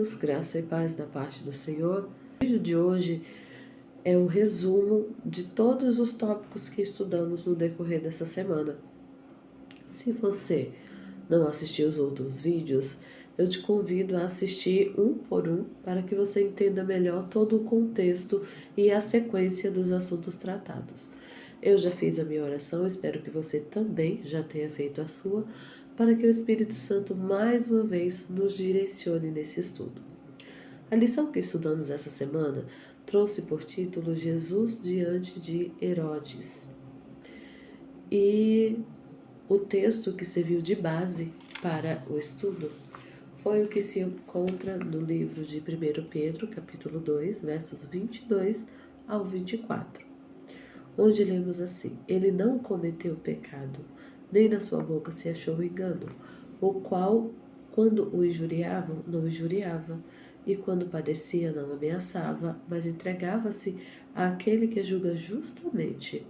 Graça e paz da parte do Senhor. O vídeo de hoje é um resumo de todos os tópicos que estudamos no decorrer dessa semana. Se você não assistiu os outros vídeos, eu te convido a assistir um por um para que você entenda melhor todo o contexto e a sequência dos assuntos tratados. Eu já fiz a minha oração, espero que você também já tenha feito a sua, para que o Espírito Santo mais uma vez nos direcione nesse estudo. A lição que estudamos essa semana trouxe por título Jesus diante de Herodes. E o texto que serviu de base para o estudo foi o que se encontra no livro de 1 Pedro, capítulo 2, versos 22 ao 24, onde lemos assim: Ele não cometeu pecado, nem na sua boca se achou engano, o qual, quando o injuriavam, não injuriava, e quando padecia, não ameaçava, mas entregava-se àquele que julga justamente,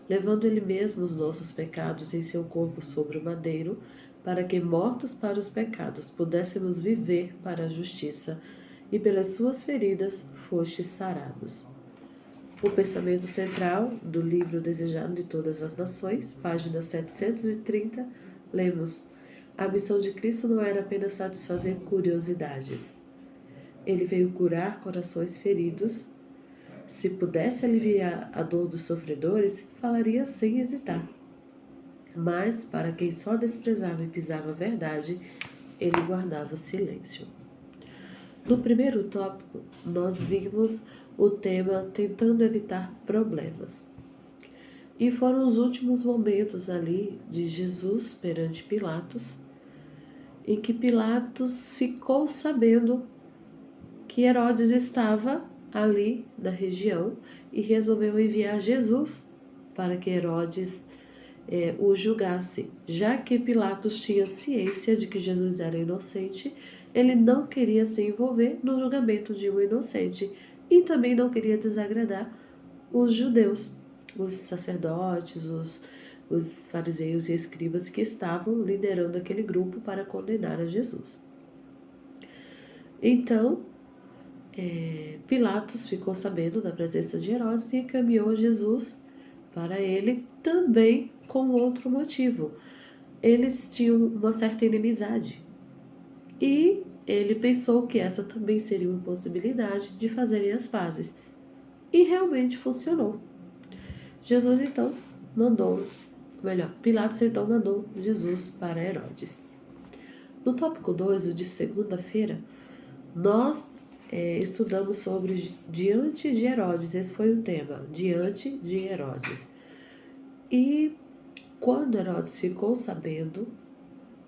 levando ele mesmo os nossos pecados em seu corpo sobre o madeiro, para que, mortos para os pecados, pudéssemos viver para a justiça, e pelas suas feridas fostes sarados. O pensamento central do livro Desejado de Todas as Nações, página 730, lemos: A missão de Cristo não era apenas satisfazer curiosidades. Ele veio curar corações feridos. Se pudesse aliviar a dor dos sofredores, falaria sem hesitar. Mas, para quem só desprezava e pisava a verdade, ele guardava silêncio. No primeiro tópico, nós vimos o tema tentando evitar problemas. E foram os últimos momentos ali de Jesus perante Pilatos, em que Pilatos ficou sabendo que Herodes estava ali na região e resolveu enviar Jesus para que Herodes o julgasse. Já que Pilatos tinha ciência de que Jesus era inocente, ele não queria se envolver no julgamento de um inocente e também não queria desagradar os judeus, os sacerdotes, os fariseus e escribas que estavam liderando aquele grupo para condenar a Jesus. Então, Pilatos ficou sabendo da presença de Herodes e encaminhou Jesus para ele também com outro motivo. Eles tinham uma certa inimizade e ele pensou que essa também seria uma possibilidade de fazerem as pazes. E realmente funcionou. Pilatos então mandou Jesus para Herodes. No tópico 2, o de segunda-feira, nós estudamos sobre diante de Herodes. Esse foi o tema, diante de Herodes. E quando Herodes ficou sabendo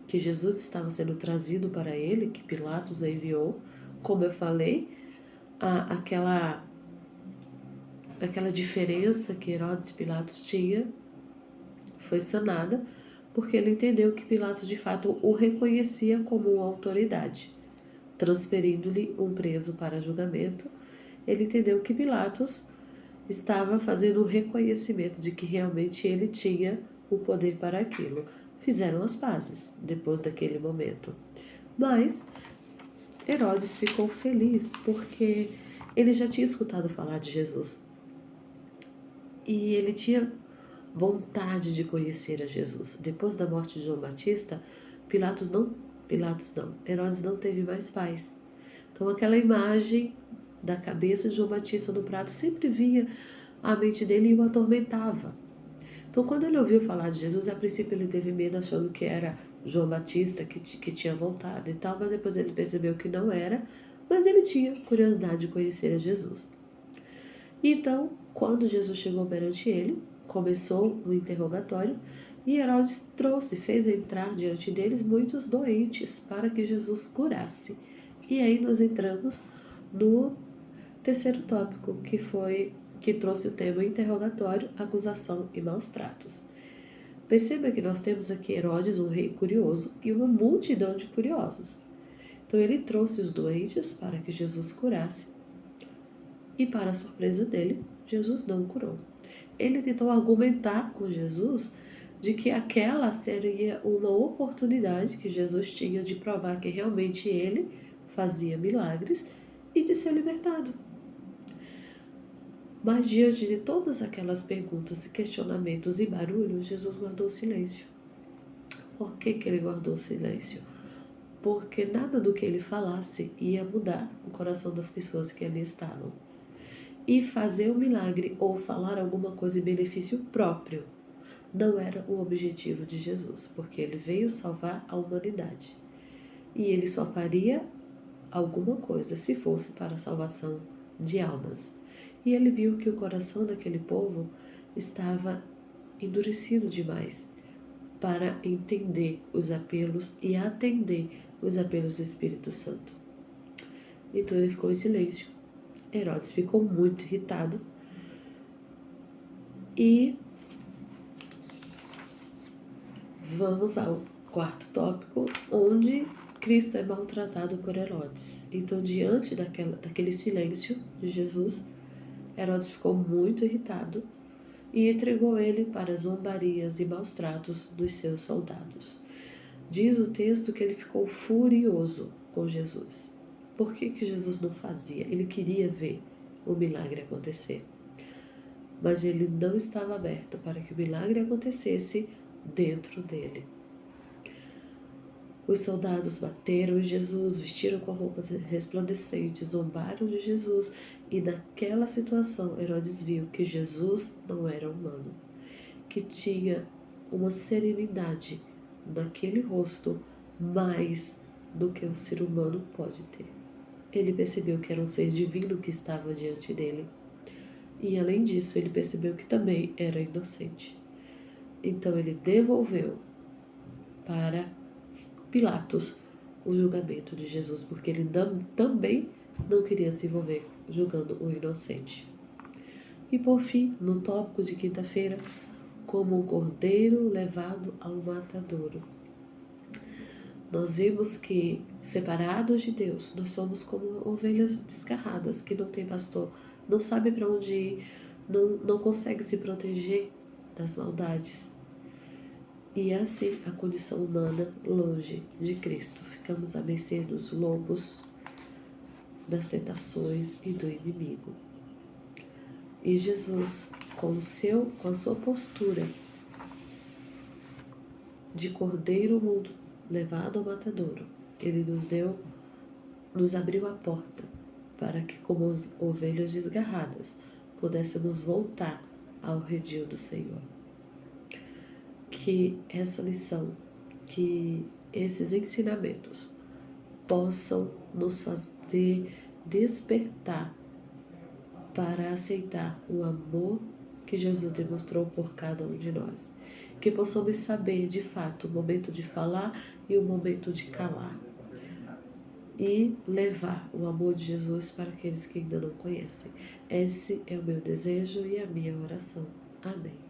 que Jesus estava sendo trazido para ele, que Pilatos o enviou, como eu falei, aquela diferença que Herodes e Pilatos tinham foi sanada, porque ele entendeu que Pilatos de fato o reconhecia como uma autoridade. Transferindo-lhe um preso para julgamento, ele entendeu que Pilatos estava fazendo um reconhecimento de que realmente ele tinha o poder para aquilo. Fizeram as pazes depois daquele momento. Mas Herodes ficou feliz porque ele já tinha escutado falar de Jesus. E ele tinha vontade de conhecer a Jesus. Depois da morte de João Batista, Herodes não teve mais paz. Então aquela imagem da cabeça de João Batista no prato sempre vinha à mente dele e o atormentava. Então quando ele ouviu falar de Jesus, a princípio ele teve medo, achando que era João Batista que tinha voltado e tal, mas depois ele percebeu que não era, mas ele tinha curiosidade de conhecer a Jesus. Então, quando Jesus chegou perante ele, começou o interrogatório e Herodes fez entrar diante deles muitos doentes para que Jesus curasse. E aí nós entramos no terceiro tópico, que trouxe o tema interrogatório, acusação e maus tratos. Perceba que nós temos aqui Herodes, um rei curioso, e uma multidão de curiosos. Então ele trouxe os doentes para que Jesus curasse. E para a surpresa dele, Jesus não curou. Ele tentou argumentar com Jesus de que aquela seria uma oportunidade que Jesus tinha de provar que realmente ele fazia milagres e de ser libertado. Mas diante de todas aquelas perguntas, questionamentos e barulhos, Jesus guardou silêncio. Por que ele guardou silêncio? Porque nada do que ele falasse ia mudar o coração das pessoas que ali estavam. E fazer um milagre ou falar alguma coisa em benefício próprio não era o objetivo de Jesus, porque ele veio salvar a humanidade. E ele só faria alguma coisa se fosse para a salvação de almas. E ele viu que o coração daquele povo estava endurecido demais para entender os apelos e atender os apelos do Espírito Santo. Então ele ficou em silêncio. Herodes ficou muito irritado e vamos ao quarto tópico, onde Cristo é maltratado por Herodes. Então, diante daquele silêncio de Jesus, Herodes ficou muito irritado e entregou ele para zombarias e maus tratos dos seus soldados. Diz o texto que ele ficou furioso com Jesus. Por que Jesus não fazia? Ele queria ver o milagre acontecer. Mas ele não estava aberto para que o milagre acontecesse dentro dele. Os soldados bateram em Jesus, vestiram com roupas resplandecentes, zombaram de Jesus, e naquela situação Herodes viu que Jesus não era humano, que tinha uma serenidade naquele rosto mais do que um ser humano pode ter. Ele percebeu que era um ser divino que estava diante dele. E além disso, ele percebeu que também era inocente. Então ele devolveu para Pilatos o julgamento de Jesus, porque ele também não queria se envolver julgando o inocente. E por fim, no tópico de quinta-feira, como um cordeiro levado ao matadouro. Nós vimos que, separados de Deus, nós somos como ovelhas desgarradas, que não tem pastor, não sabe para onde ir, não consegue se proteger das maldades. E assim a condição humana longe de Cristo. Ficamos à mercê dos lobos, das tentações e do inimigo. E Jesus, com a sua postura de cordeiro mudo levado ao matadouro, ele nos abriu a porta para que, como ovelhas desgarradas, pudéssemos voltar ao redil do Senhor. Que essa lição, que esses ensinamentos possam nos fazer despertar para aceitar o amor que Jesus demonstrou por cada um de nós. Que possamos saber, de fato, o momento de falar e o momento de calar. E levar o amor de Jesus para aqueles que ainda não conhecem. Esse é o meu desejo e a minha oração. Amém.